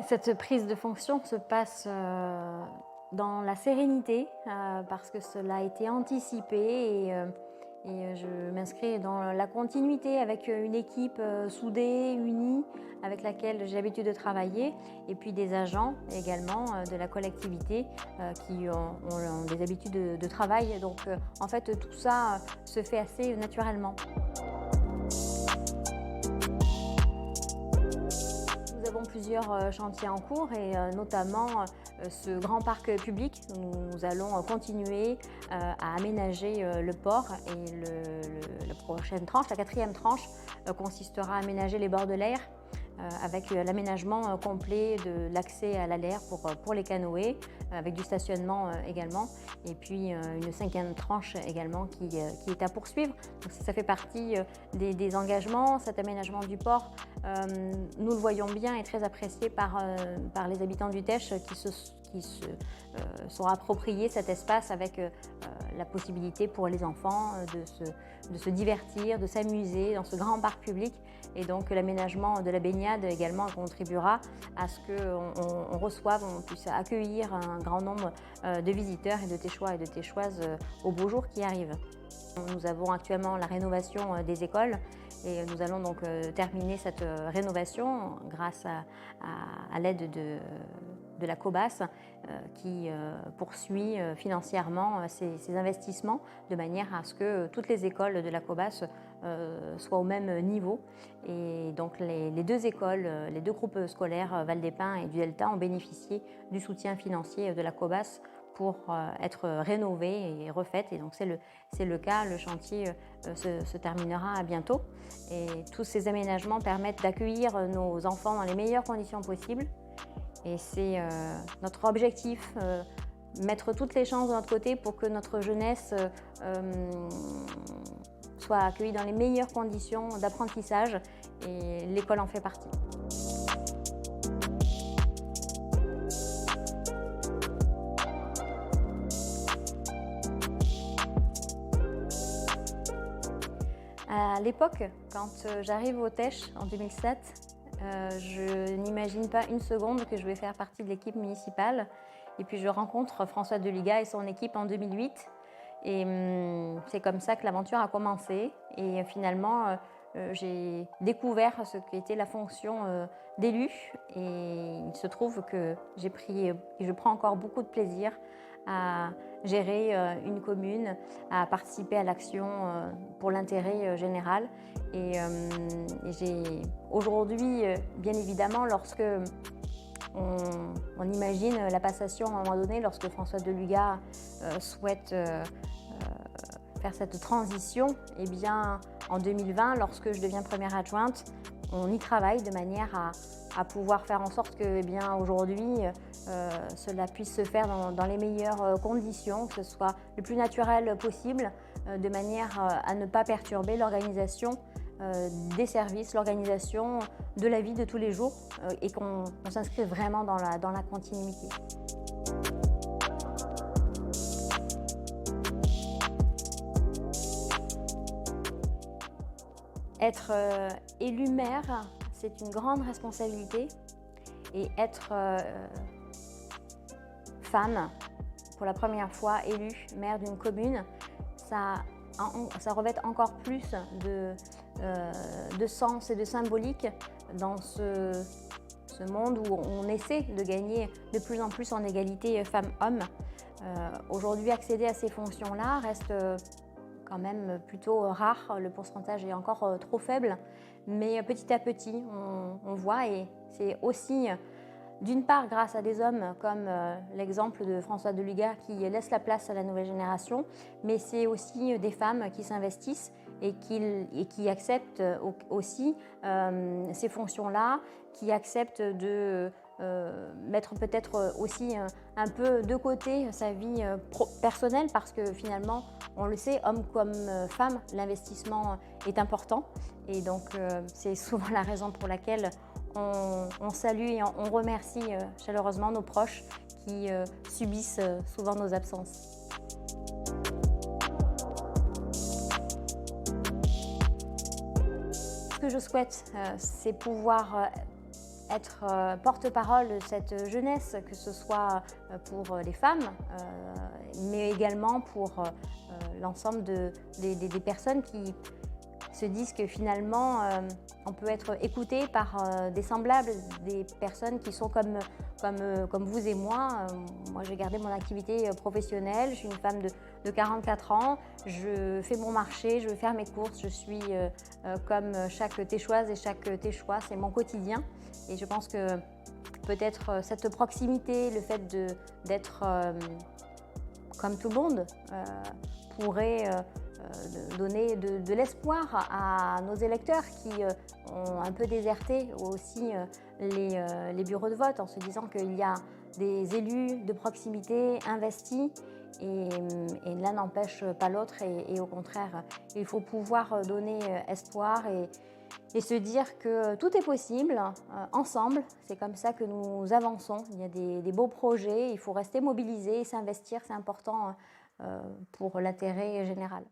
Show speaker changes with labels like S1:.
S1: Cette prise de fonction se passe, dans la sérénité, parce que cela a été anticipé et je m'inscris dans la continuité avec, une équipe, soudée, unie, avec laquelle j'ai l'habitude de travailler et puis des agents également, de la collectivité, qui ont des habitudes de travail donc en fait, tout ça, se fait assez naturellement. Nous avons plusieurs chantiers en cours et notamment ce grand parc public. Nous allons continuer à aménager le port et la prochaine tranche, la quatrième tranche, consistera à aménager les bords de l'air avec l'aménagement complet de l'accès à la l'air pour les canoës, avec du stationnement également, et puis une cinquième tranche également qui est à poursuivre. Donc ça fait partie des engagements. Cet aménagement du port, nous le voyons bien, est très apprécié par les habitants d'Utèche qui se sont appropriés cet espace avec la possibilité pour les enfants de se divertir, de s'amuser dans ce grand parc public. Et donc l'aménagement de la baignade également contribuera à ce qu'on reçoive, on puisse accueillir un grand nombre de visiteurs et de Téchois et de Téchoises au beau jour qui arrive. Nous avons actuellement la rénovation des écoles et nous allons donc terminer cette rénovation grâce à l'aide de la COBAS qui poursuit financièrement ces investissements de manière à ce que toutes les écoles de la COBAS soient au même niveau. Et donc les deux écoles, les deux groupes scolaires Val-des-Pins et du Delta ont bénéficié du soutien financier de la COBAS pour être rénovée et refaite. Et donc c'est le cas, le chantier se terminera bientôt. Et tous ces aménagements permettent d'accueillir nos enfants dans les meilleures conditions possibles. Et c'est notre objectif, mettre toutes les chances de notre côté pour que notre jeunesse soit accueillie dans les meilleures conditions d'apprentissage et l'école en fait partie. À l'époque, quand j'arrive au Tech en 2007, je n'imagine pas une seconde que je vais faire partie de l'équipe municipale. Et puis je rencontre François Deluga et son équipe en 2008. Et c'est comme ça que l'aventure a commencé. Et finalement, j'ai découvert ce qu'était la fonction d'élu. Et il se trouve que j'ai pris et je prends encore beaucoup de plaisir à gérer une commune, à participer à l'action pour l'intérêt général. Et j'ai aujourd'hui, bien évidemment, lorsque on imagine la passation à un moment donné, lorsque François Deluga souhaite faire cette transition, eh bien, en 2020, lorsque je deviens première adjointe, on y travaille de manière à pouvoir faire en sorte que, eh bien, aujourd'hui, cela puisse se faire dans les meilleures conditions, que ce soit le plus naturel possible, de manière à ne pas perturber l'organisation des services, l'organisation de la vie de tous les jours et qu'on s'inscrive vraiment dans la continuité. Être élu maire, c'est une grande responsabilité et être femme, pour la première fois élue maire d'une commune, ça revêt encore plus de sens et de symbolique dans ce monde où on essaie de gagner de plus en plus en égalité femmes-hommes. Aujourd'hui, accéder à ces fonctions-là reste quand même plutôt rare, le pourcentage est encore trop faible, mais petit à petit on voit, et c'est aussi d'une part grâce à des hommes comme l'exemple de François Deluga qui laisse la place à la nouvelle génération, mais c'est aussi des femmes qui s'investissent et qui acceptent aussi ces fonctions-là, qui acceptent de mettre peut-être aussi un peu de côté sa vie personnelle, parce que finalement, on le sait, homme comme femme, l'investissement est important. Et donc, c'est souvent la raison pour laquelle on salue et on remercie chaleureusement nos proches qui subissent souvent nos absences. Ce que je souhaite, c'est pouvoir être porte-parole de cette jeunesse, que ce soit pour les femmes, mais également pour l'ensemble des personnes qui se disent que finalement on peut être écouté par des semblables, des personnes qui sont comme vous et moi. Moi j'ai gardé mon activité professionnelle, je suis une femme de 44 ans, je fais mon marché, je vais faire mes courses, je suis comme chaque Téchoise et chaque Téchois, c'est mon quotidien. Et je pense que peut-être cette proximité, le fait d'être comme tout le monde pourrait donner de l'espoir à nos électeurs qui ont un peu déserté aussi les bureaux de vote en se disant qu'il y a des élus de proximité investis et l'un n'empêche pas l'autre et au contraire, il faut pouvoir donner espoir et se dire que tout est possible ensemble. C'est comme ça que nous avançons. Il y a des beaux projets, il faut rester mobilisé et s'investir, c'est important pour l'intérêt général.